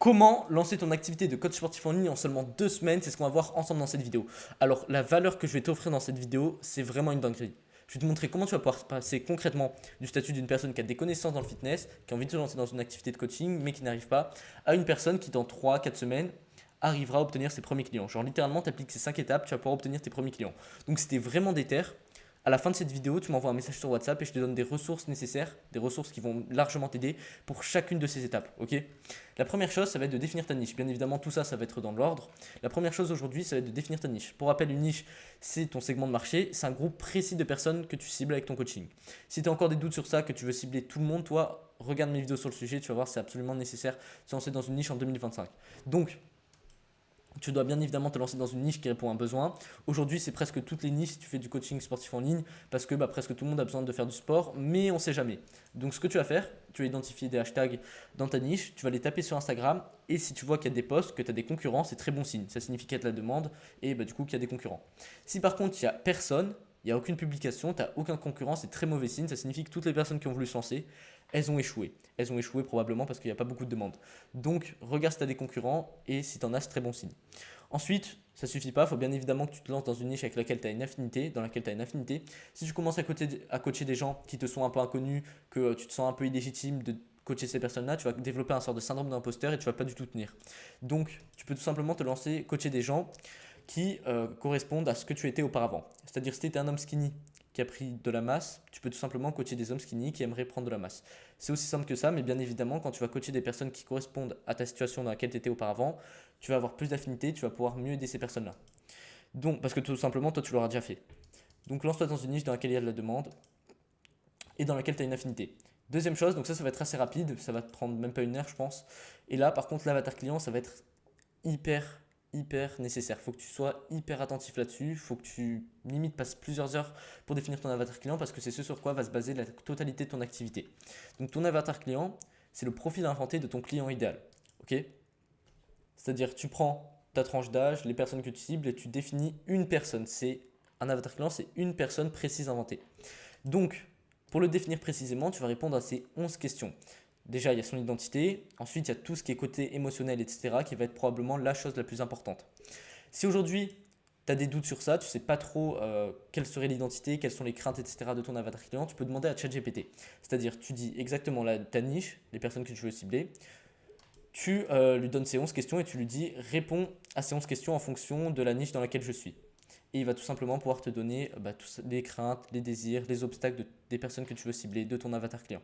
Comment lancer ton activité de coach sportif en ligne en seulement 2 semaines? C'est ce qu'on va voir ensemble dans cette vidéo. Alors, la valeur que je vais t'offrir dans cette vidéo, c'est vraiment une dinguerie. Je vais te montrer comment tu vas pouvoir passer concrètement du statut d'une personne qui a des connaissances dans le fitness, qui a envie de se lancer dans une activité de coaching, mais qui n'arrive pas, à une personne qui, dans 3-4 semaines, arrivera à obtenir ses premiers clients. Genre, littéralement, tu appliques ces 5 étapes, tu vas pouvoir obtenir tes premiers clients. Donc, si tu es vraiment déter, à la fin de cette vidéo, tu m'envoies un message sur WhatsApp et je te donne des ressources nécessaires, des ressources qui vont largement t'aider pour chacune de ces étapes. Ok? La première chose, ça va être de définir ta niche. Bien évidemment, tout ça, ça va être dans l'ordre. La première chose aujourd'hui, ça va être de définir ta niche. Pour rappel, une niche, c'est ton segment de marché, c'est un groupe précis de personnes que tu cibles avec ton coaching. Si tu as encore des doutes sur ça, que tu veux cibler tout le monde, toi, regarde mes vidéos sur le sujet, tu vas voir, c'est absolument nécessaire de se lancer dans une niche en 2025. Donc, tu dois bien évidemment te lancer dans une niche qui répond à un besoin. Aujourd'hui, c'est presque toutes les niches si tu fais du coaching sportif en ligne parce que presque tout le monde a besoin de faire du sport, mais on ne sait jamais. Donc, ce que tu vas faire, tu vas identifier des hashtags dans ta niche, tu vas les taper sur Instagram et si tu vois qu'il y a des posts, que tu as des concurrents, c'est très bon signe. Ça signifie qu'il y a de la demande et du coup qu'il y a des concurrents. Si par contre, il n'y a personne, il n'y a aucune publication, tu n'as aucun concurrent, c'est très mauvais signe. Ça signifie que toutes les personnes qui ont voulu se lancer, elles ont échoué. Elles ont échoué probablement parce qu'il n'y a pas beaucoup de demandes. Donc, regarde si tu as des concurrents et si tu en as, c'est très bon signe. Ensuite, ça ne suffit pas, il faut bien évidemment que tu te lances dans une niche avec laquelle tu as une affinité, dans laquelle tu as une affinité. Si tu commences à coacher des gens qui te sont un peu inconnus, que tu te sens un peu illégitime de coacher ces personnes-là, tu vas développer un sort de syndrome d'imposteur et tu ne vas pas du tout tenir. Donc, tu peux tout simplement te lancer, coacher des gens qui correspondent à ce que tu étais auparavant. C'est-à-dire si tu étais un homme skinny qui a pris de la masse, tu peux tout simplement coacher des hommes skinny qui aimeraient prendre de la masse. C'est aussi simple que ça, mais bien évidemment, quand tu vas coacher des personnes qui correspondent à ta situation dans laquelle tu étais auparavant, tu vas avoir plus d'affinité, tu vas pouvoir mieux aider ces personnes-là. Donc, parce que tout simplement, toi, tu l'auras déjà fait. Donc, lance-toi dans une niche dans laquelle il y a de la demande et dans laquelle tu as une affinité. Deuxième chose, donc ça va être assez rapide, ça va te prendre même pas une heure, je pense. Et là, par contre, l'avatar client, ça va être hyper nécessaire. Il faut que tu sois hyper attentif là-dessus. Il faut que tu limite passes plusieurs heures pour définir ton avatar client parce que c'est ce sur quoi va se baser la totalité de ton activité. Donc ton avatar client, c'est le profil inventé de ton client idéal. Ok? C'est-à-dire tu prends ta tranche d'âge, les personnes que tu cibles et tu définis une personne. C'est un avatar client, c'est une personne précise inventée. Donc pour le définir précisément, tu vas répondre à ces 11 questions. Déjà, il y a son identité. Ensuite, il y a tout ce qui est côté émotionnel, etc., qui va être probablement la chose la plus importante. Si aujourd'hui, tu as des doutes sur ça, tu ne sais pas trop quelle serait l'identité, quelles sont les craintes, etc., de ton avatar client, tu peux demander à ChatGPT. C'est-à-dire, tu dis exactement ta niche, les personnes que tu veux cibler, tu lui donnes ces 11 questions et tu lui dis réponds à ces 11 questions en fonction de la niche dans laquelle je suis. Et il va tout simplement pouvoir te donner les craintes, les désirs, les obstacles des personnes que tu veux cibler, de ton avatar client.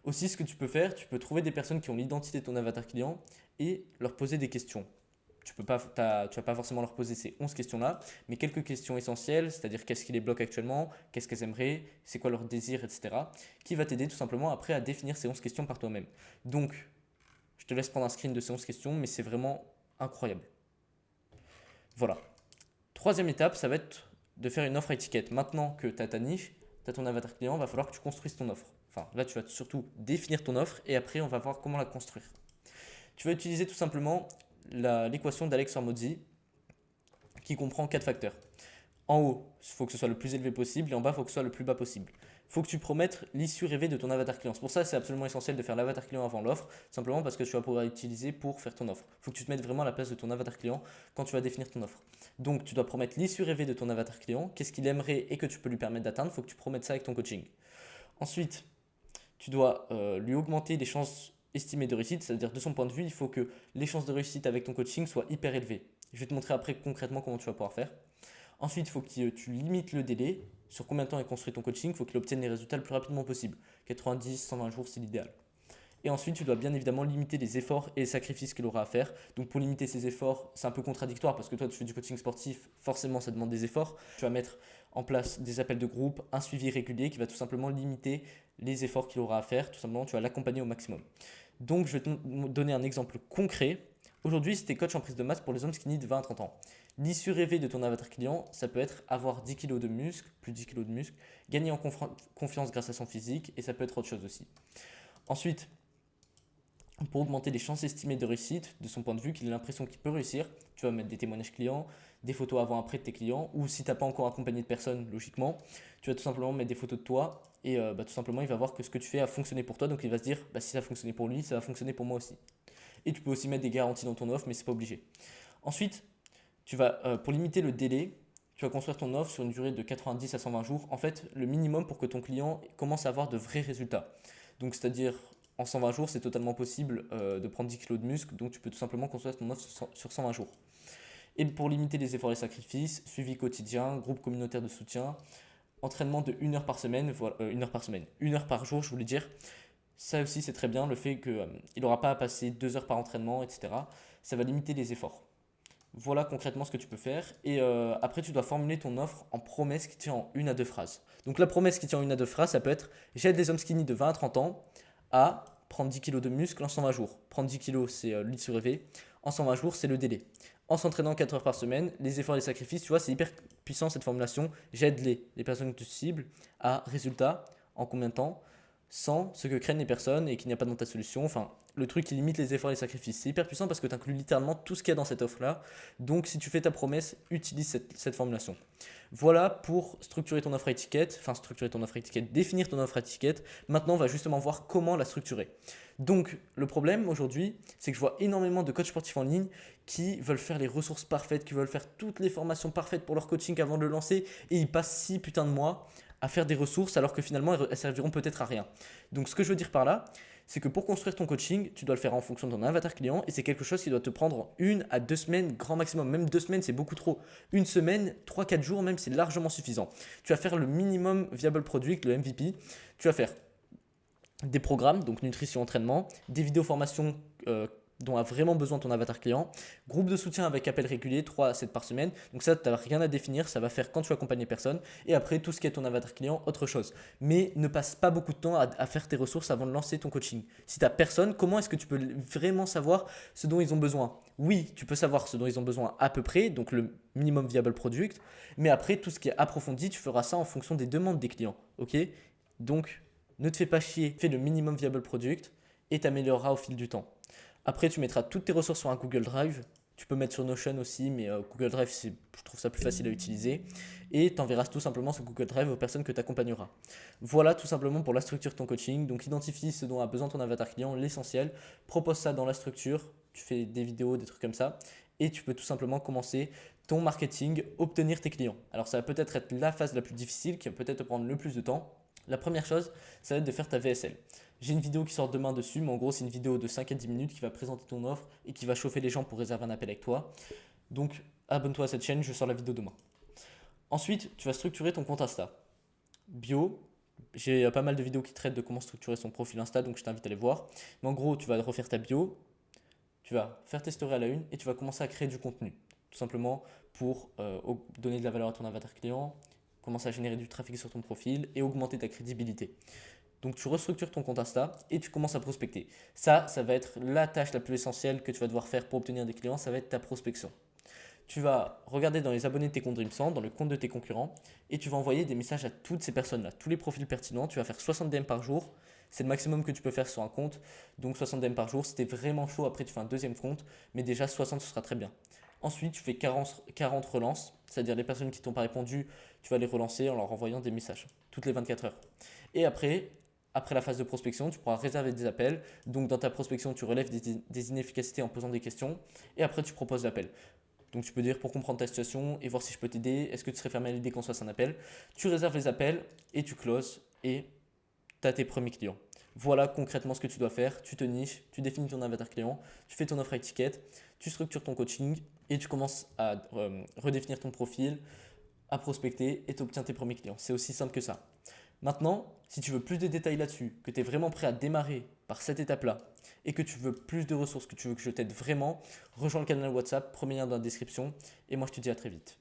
Aussi, ce que tu peux faire, tu peux trouver des personnes qui ont l'identité de ton avatar client et leur poser des questions. Tu ne vas pas forcément leur poser ces 11 questions-là, mais quelques questions essentielles, c'est-à-dire qu'est-ce qui les bloque actuellement, qu'est-ce qu'elles aimeraient, c'est quoi leurs désirs, etc., qui va t'aider tout simplement après à définir ces 11 questions par toi-même. Donc, je te laisse prendre un screen de ces 11 questions, mais c'est vraiment incroyable. Voilà. Troisième étape, ça va être de faire une offre à étiquette. Maintenant que tu as ta niche, tu as ton avatar client, il va falloir que tu construises ton offre. Enfin, là, tu vas surtout définir ton offre et après, on va voir comment la construire. Tu vas utiliser tout simplement l'équation d'Alex Hormozzi qui comprend 4 facteurs. En haut, il faut que ce soit le plus élevé possible et en bas, il faut que ce soit le plus bas possible. Il faut que tu promettes l'issue rêvée de ton avatar client. C'est pour ça que c'est absolument essentiel de faire l'avatar client avant l'offre, simplement parce que tu vas pouvoir l'utiliser pour faire ton offre. Il faut que tu te mettes vraiment à la place de ton avatar client quand tu vas définir ton offre. Donc, tu dois promettre l'issue rêvée de ton avatar client, qu'est-ce qu'il aimerait et que tu peux lui permettre d'atteindre. Il faut que tu promettes ça avec ton coaching. Ensuite, tu dois lui augmenter les chances estimées de réussite, c'est-à-dire de son point de vue, il faut que les chances de réussite avec ton coaching soient hyper élevées. Je vais te montrer après concrètement comment tu vas pouvoir faire. Ensuite, il faut que tu limites le délai. Sur combien de temps est construit ton coaching, il faut qu'il obtienne les résultats le plus rapidement possible. 90, 120 jours, c'est l'idéal. Et ensuite, tu dois bien évidemment limiter les efforts et les sacrifices qu'il aura à faire. Donc pour limiter ces efforts, c'est un peu contradictoire parce que toi, tu fais du coaching sportif, forcément, ça demande des efforts. Tu vas mettre en place des appels de groupe, un suivi régulier qui va tout simplement limiter les efforts qu'il aura à faire. Tout simplement, tu vas l'accompagner au maximum. Donc, je vais te donner un exemple concret. Aujourd'hui, si tu es coach en prise de masse pour les hommes skinny de 20 à 30 ans, l'issue rêvée de ton avatar client, ça peut être avoir 10 kg de muscle, plus 10 kg de muscle, gagner en confiance grâce à son physique et ça peut être autre chose aussi. Ensuite, pour augmenter les chances estimées de réussite, de son point de vue, qu'il ait l'impression qu'il peut réussir, tu vas mettre des témoignages clients, des photos avant-après de tes clients, ou si tu n'as pas encore accompagné de personnes, logiquement, tu vas tout simplement mettre des photos de toi et tout simplement il va voir que ce que tu fais a fonctionné pour toi, donc il va se dire si ça a fonctionné pour lui, ça va fonctionner pour moi aussi. Et tu peux aussi mettre des garanties dans ton offre, mais c'est pas obligé. Ensuite, tu vas, pour limiter le délai, tu vas construire ton offre sur une durée de 90 à 120 jours. En fait, le minimum pour que ton client commence à avoir de vrais résultats. Donc, c'est-à-dire, en 120 jours, c'est totalement possible de prendre 10 kilos de muscle. Donc, tu peux tout simplement construire ton offre sur 120 jours. Et pour limiter les efforts et les sacrifices, suivi quotidien, groupe communautaire de soutien, entraînement de 1 heure par semaine, voilà, 1 heure par semaine, 1 heure par jour, je voulais dire. Ça aussi, c'est très bien, le fait qu'il n'aura pas à passer 2 heures par entraînement, etc. Ça va limiter les efforts. Voilà concrètement ce que tu peux faire. Et après, tu dois formuler ton offre en promesse qui tient en 1 à 2 phrases. Donc la promesse qui tient en 1 à 2 phrases, ça peut être: j'aide les hommes skinny de 20 à 30 ans à prendre 10 kg de muscle en 120 jours. Prendre 10 kg, c'est l'île surélevé. En 120 jours, c'est le délai. En s'entraînant 4 heures par semaine, les efforts et les sacrifices, tu vois, c'est hyper puissant cette formulation. J'aide les personnes que tu cibles à résultat en combien de temps, sans ce que craignent les personnes et qu'il n'y a pas dans ta solution. Enfin, le truc qui limite les efforts et les sacrifices. C'est hyper puissant parce que tu inclus littéralement tout ce qu'il y a dans cette offre-là. Donc, si tu fais ta promesse, utilise cette formulation. Voilà pour structurer ton offre à étiquette, définir ton offre à étiquette. Maintenant, on va justement voir comment la structurer. Donc, le problème aujourd'hui, c'est que je vois énormément de coachs sportifs en ligne qui veulent faire les ressources parfaites, qui veulent faire toutes les formations parfaites pour leur coaching avant de le lancer, et ils passent 6 putains de mois à faire des ressources alors que finalement elles serviront peut-être à rien. Donc ce que je veux dire par là, c'est que pour construire ton coaching, tu dois le faire en fonction de ton avatar client et c'est quelque chose qui doit te prendre 1 à 2 semaines grand maximum. Même 2 semaines, c'est beaucoup trop. Une semaine, 3-4 jours même, c'est largement suffisant. Tu vas faire le minimum viable product, le MVP. Tu vas faire des programmes, donc nutrition, entraînement, des vidéos formations dont a vraiment besoin ton avatar client, groupe de soutien avec appel régulier, 3 à 7 par semaine. Donc ça, tu n'as rien à définir, ça va faire quand tu accompagnes les personnes. Et après, tout ce qui est ton avatar client, autre chose. Mais ne passe pas beaucoup de temps à faire tes ressources avant de lancer ton coaching. Si tu n'as personne, comment est-ce que tu peux vraiment savoir ce dont ils ont besoin? Oui, tu peux savoir ce dont ils ont besoin à peu près, donc le minimum viable product. Mais après, tout ce qui est approfondi, tu feras ça en fonction des demandes des clients. Ok? Donc, ne te fais pas chier, fais le minimum viable product et t'amélioreras au fil du temps. Après, tu mettras toutes tes ressources sur un Google Drive. Tu peux mettre sur Notion aussi, mais Google Drive, je trouve ça plus facile à utiliser. Et tu enverras tout simplement ce Google Drive aux personnes que tu accompagneras. Voilà tout simplement pour la structure de ton coaching. Donc, identifie ce dont a besoin ton avatar client, l'essentiel. Propose ça dans la structure. Tu fais des vidéos, des trucs comme ça. Et tu peux tout simplement commencer ton marketing, obtenir tes clients. Alors, ça va peut-être être la phase la plus difficile, qui va peut-être te prendre le plus de temps. La première chose, ça va être de faire ta VSL. J'ai une vidéo qui sort demain dessus, mais en gros, c'est une vidéo de 5 à 10 minutes qui va présenter ton offre et qui va chauffer les gens pour réserver un appel avec toi. Donc, abonne-toi à cette chaîne, je sors la vidéo demain. Ensuite, tu vas structurer ton compte Insta. Bio, j'ai pas mal de vidéos qui traitent de comment structurer son profil Insta, donc je t'invite à les voir. Mais en gros, tu vas refaire ta bio, tu vas faire tes stories à la une et tu vas commencer à créer du contenu. Tout simplement pour donner de la valeur à ton avatar client, commencer à générer du trafic sur ton profil et augmenter ta crédibilité. Donc tu restructures ton compte Insta et tu commences à prospecter. Ça va être la tâche la plus essentielle que tu vas devoir faire pour obtenir des clients, ça va être ta prospection. Tu vas regarder dans les abonnés de tes comptes Dreamsand, dans le compte de tes concurrents, et tu vas envoyer des messages à toutes ces personnes-là, tous les profils pertinents. Tu vas faire 60 DM par jour, c'est le maximum que tu peux faire sur un compte, donc 60 DM par jour. Si t'es vraiment chaud, après tu fais un deuxième compte, mais déjà 60 ce sera très bien. Ensuite, tu fais 40 relances, c'est-à-dire les personnes qui t'ont pas répondu, tu vas les relancer en leur envoyant des messages toutes les 24 heures. Et après la phase de prospection, tu pourras réserver des appels. Donc dans ta prospection, tu relèves des inefficacités en posant des questions et après tu proposes l'appel. Donc tu peux dire pour comprendre ta situation et voir si je peux t'aider, est-ce que tu serais fermé à l'idée qu'on se fasse un appel? Tu réserves les appels et tu closes et tu as tes premiers clients. Voilà concrètement ce que tu dois faire. Tu te niches, tu définis ton avatar client, tu fais ton offre à étiquette, tu structures ton coaching et tu commences à redéfinir ton profil, à prospecter et tu obtiens tes premiers clients. C'est aussi simple que ça. Maintenant, si tu veux plus de détails là-dessus, que tu es vraiment prêt à démarrer par cette étape-là et que tu veux plus de ressources, que tu veux que je t'aide vraiment, rejoins le canal WhatsApp, premier lien dans la description et moi je te dis à très vite.